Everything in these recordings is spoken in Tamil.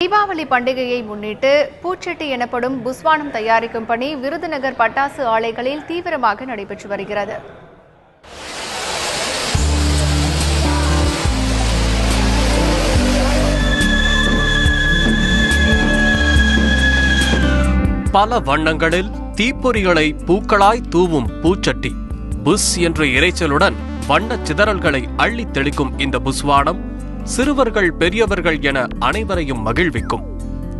தீபாவளி பண்டிகையை முன்னிட்டு பூச்சட்டி எனப்படும் புஸ்வானம் தயாரிக்கும் பணி விருதுநகர் பட்டாசு ஆலைகளில் தீவிரமாக நடைபெற்று வருகிறது. பல வண்ணங்களில் தீப்பொறிகளை பூக்களாய் தூவும் பூச்சட்டி, புஸ் என்ற இரைச்சலுடன் வண்ண சிதறல்களை அள்ளி தெளிக்கும் இந்த புஸ்வானம் சிறுவர்கள் பெரியவர்கள் என அனைவரையும் மகிழ்விக்கும்.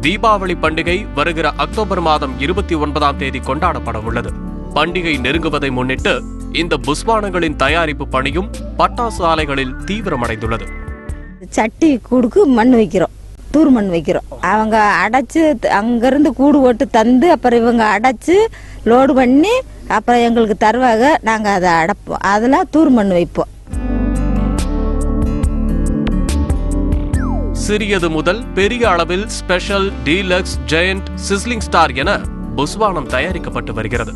தீபாவளி பண்டிகை வருகிற அக்டோபர் மாதம் 29ஆம் தேதி கொண்டாடப்பட உள்ளது. பண்டிகை நெருங்குவதை முன்னிட்டு இந்த புஸ்வானங்களின் தயாரிப்பு பணியும் பட்டாசு ஆலைகளில் தீவிரமடைந்துள்ளது. சட்டி கூடுக்கு மண் வைக்கிறோம், தூர் மண் வைக்கிறோம். அவங்க அடைச்சு அங்கிருந்து கூடு ஓட்டு தந்து அப்புறம் இவங்க அடைச்சு லோடு பண்ணி அப்புறம் எங்களுக்கு தருவாங்க. நாங்கள் அதை அடைப்போம், அதில் தூர் மண் வைப்போம். சிறியது முதல் பெரிய அளவில் special, deluxe, giant, sizzling star என புஸ்வானம் தயாரிக்கப்பட்டு வருகிறது.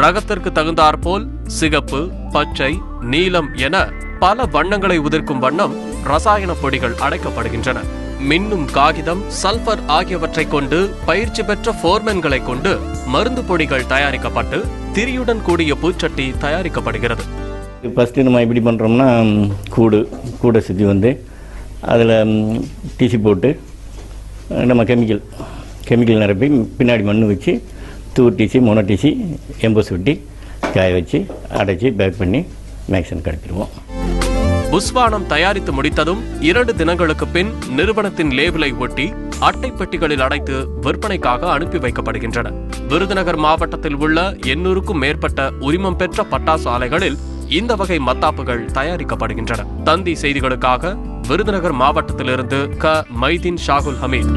ரகத்திற்கு தகுந்தாற்போல் சிகப்பு, பச்சை, நீலம் என பல வண்ணங்களை உதிர்க்கும் வண்ணம் ரசாயன பொடிகள் அடைக்கப்படுகின்றன. மின்னும் காகிதம், சல்பர் ஆகியவற்றை கொண்டு பயிற்சி பெற்ற போர்மென்களை கொண்டு மருந்து பொடிகள் தயாரிக்கப்பட்டு திரியுடன் கூடிய பூச்சட்டி தயாரிக்கப்படுகிறது. ஃபர்ஸ்ட் நம்ம எப்படி பண்ணுறோம்னா, கூடை சுற்றி வந்து அதில் டிசி போட்டு நம்ம கெமிக்கல் நிரப்பி பின்னாடி மண் வச்சு தூர் டிசி, மொன டிசி, எம்போஸ் ஒட்டி காய வச்சு அடைச்சி பேக் பண்ணி மேக்ஸன் கடத்திடுவோம். புஸ்வானம் தயாரித்து முடித்ததும் 2 தினங்களுக்கு பின் நிறுவனத்தின் லேபிளை ஒட்டி அட்டை பெட்டிகளில் அடைத்து விற்பனைக்காக அனுப்பி வைக்கப்படுகின்றன. விருதுநகர் மாவட்டத்தில் உள்ள 800க்கும் மேற்பட்ட உரிமம் பெற்ற பட்டாசு ஆலைகளில் இந்த வகை மத்தாப்புகள் தயாரிக்கப்படுகின்றன. தந்தி செய்திகளுக்காக விருதுநகர் மாவட்டத்திலிருந்து மைதீன் ஷாகுல் ஹமீத்.